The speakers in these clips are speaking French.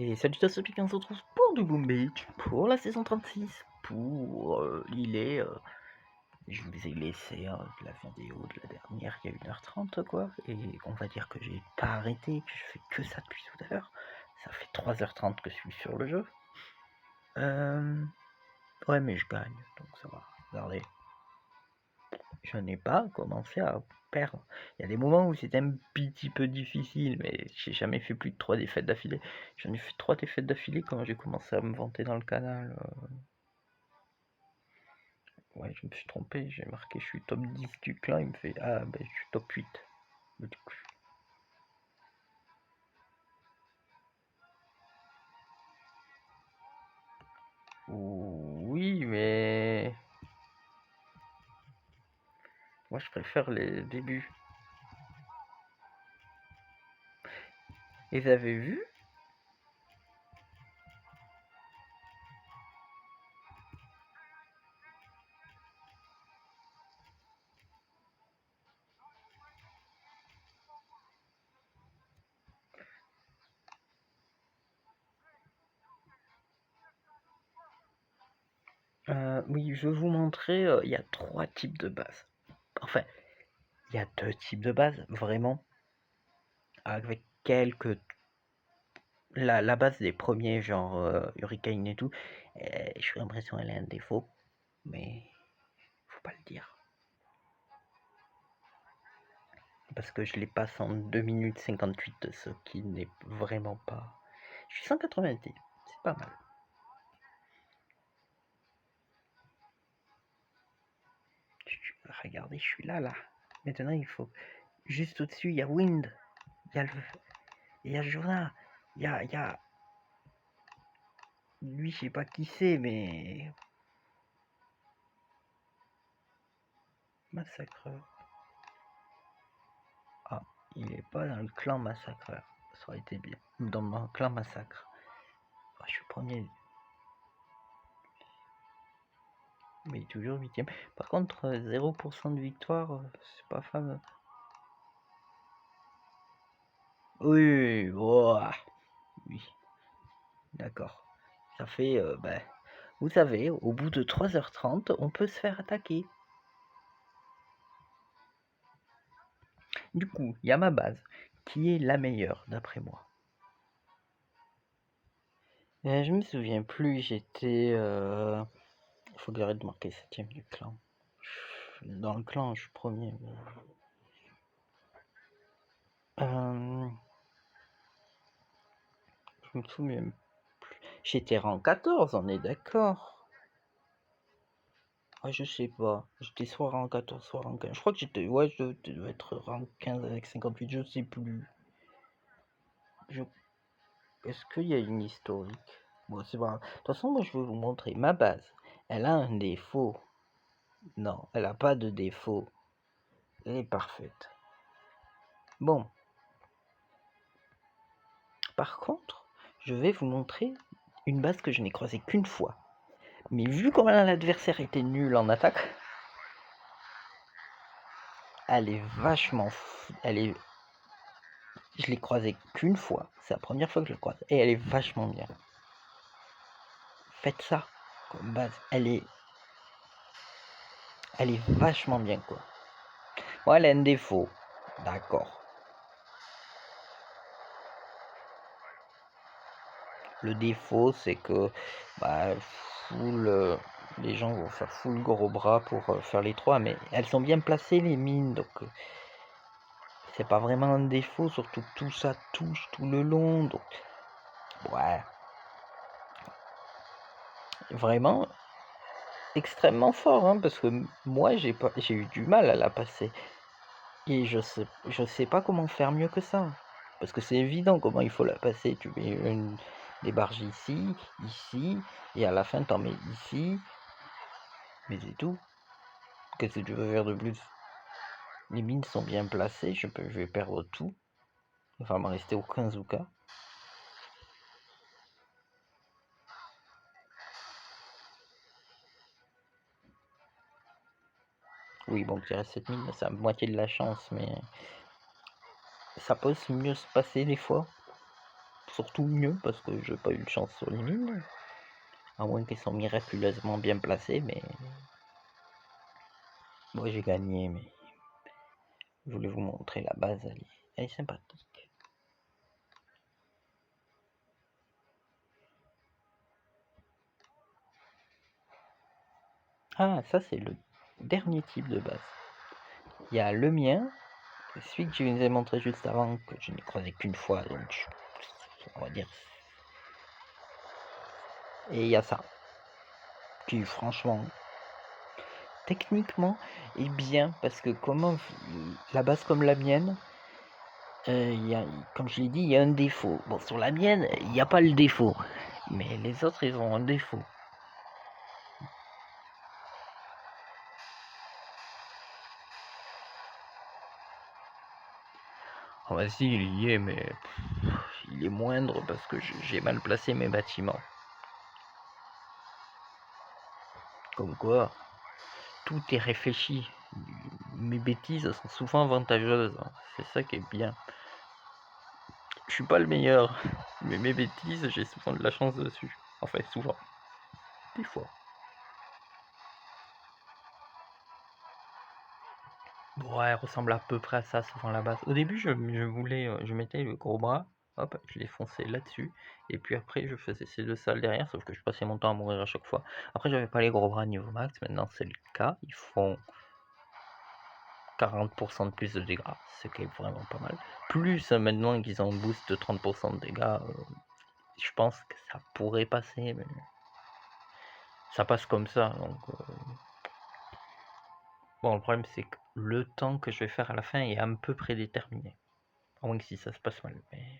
Et salut à ceux qui on se retrouve pour du Boom Beach, pour la saison 36, pour je vous ai laissé la vidéo de la dernière qui a 1h30 quoi, et on va dire que j'ai pas arrêté, que je fais que ça depuis tout à l'heure. Ça fait 3h30 que je suis sur le jeu. Ouais mais je gagne, donc ça va, regardez. Je n'ai pas commencé à perdre. Il y a des moments où c'était un petit peu difficile, mais j'ai jamais fait plus de 3 défaites d'affilée. J'en ai fait 3 défaites d'affilée quand j'ai commencé à me vanter dans le canal. Ouais, je me suis trompé, j'ai marqué je suis top 10 du clan, il me fait ah ben je suis top 8. Mais du coup, oui, mais moi je préfère les débuts. Et vous avez vu? Oui, je vais vous montrer, il y a 3 types de bases. Enfin, il y a 2 types de bases, vraiment. Avec quelques la base des premiers, genre Hurricane et tout, j'ai l'impression qu'elle a un défaut, mais faut pas le dire. Parce que je les passe en 2 minutes 58, ce qui n'est vraiment pas. Je suis 190, c'est pas mal. Regardez, je suis là. Maintenant, il faut. Juste au-dessus, il y a Wind, il y a Jonah, il y a. Lui, je sais pas qui c'est, mais. Massacreur. Ah, il est pas dans le clan Massacreur. Ça aurait été bien. Dans mon clan Massacre. Ah, je suis premier. Mais il est toujours 8ème. Par contre, 0% de victoire, c'est pas fameux. Oui, ouah, oui. D'accord. Ça fait, vous savez, au bout de 3h30, on peut se faire attaquer. Du coup, il y a ma base, qui est la meilleure, d'après moi. Je me souviens plus, j'étais... Il faut que j'arrête de marquer 7ème du clan. Dans le clan, je suis premier. Je me souviens plus. J'étais rang 14, on est d'accord. Ah, je sais pas. J'étais soit rang 14, soit rang 15. Je crois que j'étais... Ouais, je devais être rang 15 avec 58, je sais plus. Est-ce qu'il y a une historique? Bon, c'est pas grave. De toute façon, moi, je vais vous montrer ma base. Elle a un défaut. Non, elle a pas de défaut. Elle est parfaite. Bon. Par contre, je vais vous montrer une base que je n'ai croisée qu'une fois. Mais vu comment l'adversaire était nul en attaque, elle est vachement... Je l'ai croisée qu'une fois. C'est la première fois que je le croise. Et elle est vachement bien. Faites ça comme base. Elle est vachement bien, quoi. Bon, elle a un défaut. D'accord. Le défaut, c'est que les gens vont faire full gros bras pour faire les 3, mais elles sont bien placées les mines, donc c'est pas vraiment un défaut, surtout que tout ça touche tout le long, donc ouais, vraiment extrêmement fort, hein, parce que moi j'ai eu du mal à la passer, et je sais pas comment faire mieux que ça, parce que c'est évident comment il faut la passer. Tu mets des barges ici, et à la fin t'en mets ici. Mais c'est tout. Qu'est-ce que tu veux faire de plus? Les mines sont bien placées, je vais perdre tout. Il va m'en rester aucun Zuka. Oui, bon, qu'il reste cette mine, c'est à moitié de la chance, mais ça peut mieux se passer des fois. surtout mieux, parce que j'ai pas eu de chance sur les mines. À moins qu'elles sont miraculeusement bien placées, mais... Moi j'ai gagné, mais... Je voulais vous montrer la base, elle est sympathique. Ah, ça c'est le dernier type de base. Il y a le mien, celui que je vous ai montré juste avant, que je n'ai croisé qu'une fois, donc on va dire. Et il y a ça, qui franchement, techniquement, est bien, parce que comment la base comme la mienne, comme je l'ai dit, il y a un défaut. Bon, sur la mienne, il n'y a pas le défaut, mais les autres, ils ont un défaut. Ah bah si, il y est, mais il est moindre parce que j'ai mal placé mes bâtiments. Comme quoi, tout est réfléchi. Mes bêtises sont souvent avantageuses. C'est ça qui est bien. Je suis pas le meilleur, mais mes bêtises, j'ai souvent de la chance dessus. Enfin, souvent. Des fois. Bon, elle ressemble à peu près à ça, souvent la base. Au début, je mettais le gros bras, hop, je les fonçais là-dessus, et puis après, je faisais ces deux salles derrière, sauf que je passais mon temps à mourir à chaque fois. Après, j'avais pas les gros bras niveau max, maintenant c'est le cas, ils font 40% de plus de dégâts, ce qui est vraiment pas mal. Plus maintenant qu'ils ont un boost de 30% de dégâts, je pense que ça pourrait passer, mais ça passe comme ça, donc... Bon, le problème c'est que le temps que je vais faire à la fin est à peu près déterminé. À moins que si ça se passe mal, mais...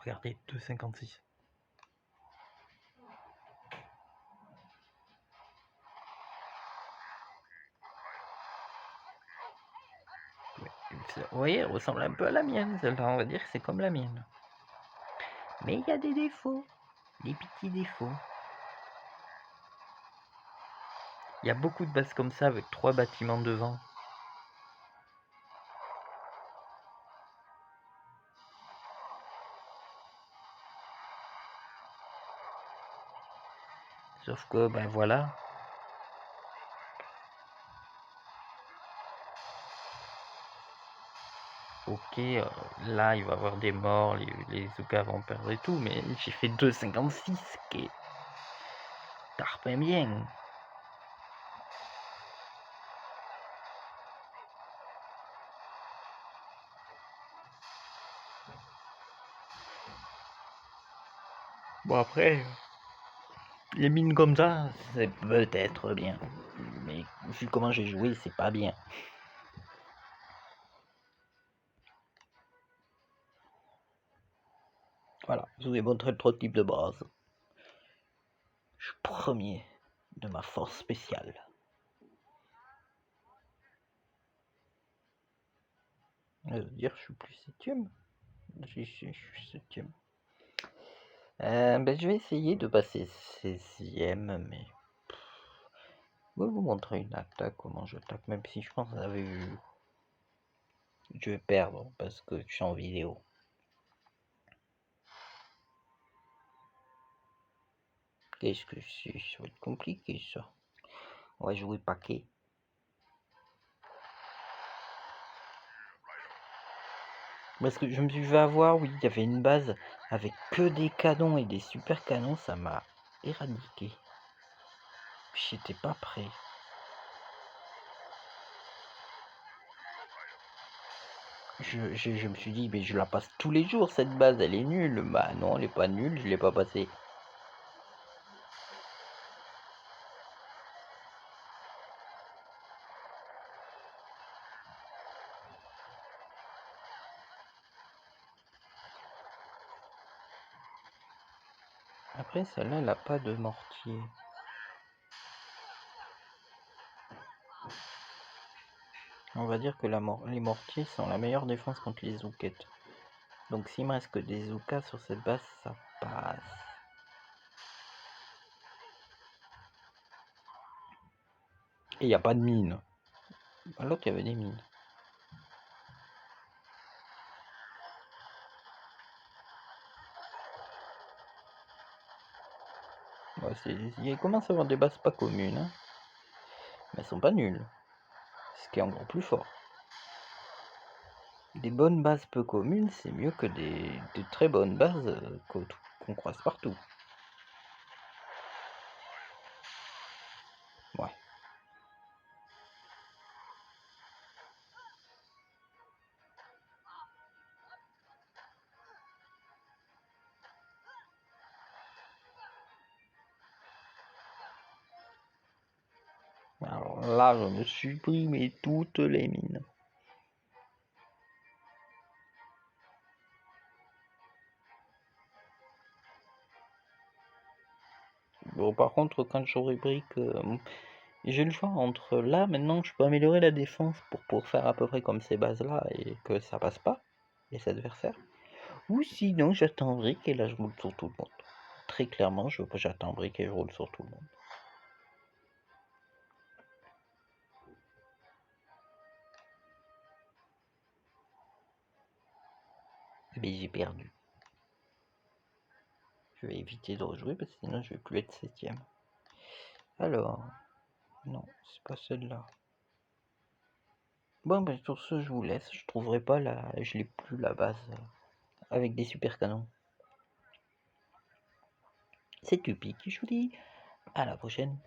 Regardez, 2,56. Vous voyez, elle ressemble un peu à la mienne, celle-là, on va dire que c'est comme la mienne. Mais il y a des défauts, des petits défauts. Il y a beaucoup de bases comme ça avec 3 bâtiments devant. Sauf que, ben voilà. Ok, là il va y avoir des morts, les Zuka vont perdre et tout, mais j'ai fait 2,56, qui est tarpin bien. Bon après, les mines comme ça, c'est peut-être bien. Mais vu comment j'ai joué, c'est pas bien. Voilà, je vous ai montré le 3 types de base. Je suis premier de ma force spéciale. Dire je suis plus 7ème. Je suis 7ème. Ben, je vais essayer de passer 16ème, mais... Je vais vous montrer une attaque, comment j'attaque, même si je pense que vous avez vu. Je vais perdre parce que je suis en vidéo. Qu'est-ce que c'est? Ça va être compliqué ça. On va jouer paquet. Parce que je me suis fait avoir, oui, il y avait une base avec que des canons et des super canons, ça m'a éradiqué. J'étais pas prêt. Je me suis dit, mais je la passe tous les jours cette base, elle est nulle. Bah non, elle est pas nulle, je l'ai pas passée. Après, celle-là, elle a pas de mortier. On va dire que les mortiers sont la meilleure défense contre les zoukettes. Donc s'il me reste que des zoukas sur cette base, ça passe. Et il n'y a pas de mine. À l'autre, il y avait des mines. Ouais, il commence à avoir des bases pas communes, hein. Mais elles sont pas nulles. Ce qui est encore plus fort. Des bonnes bases peu communes, c'est mieux que des très bonnes bases qu'on croise partout. Ouais. Alors là, je me supprime toutes les mines. Bon, par contre, quand j'aurai brique, j'ai le choix entre là, maintenant, je peux améliorer la défense pour faire à peu près comme ces bases-là et que ça passe pas, les adversaires. Ou sinon, j'attends brique et là, je roule sur tout le monde. Très clairement, j'attends brique et je roule sur tout le monde. Mais j'ai perdu. Je vais éviter de rejouer parce que sinon je vais plus être 7ème. Alors, non, c'est pas celle-là. Bon, ben sur ce, je vous laisse. Je trouverai pas je l'ai plus la base avec des super canons. C'est Tupi qui je vous dis à la prochaine.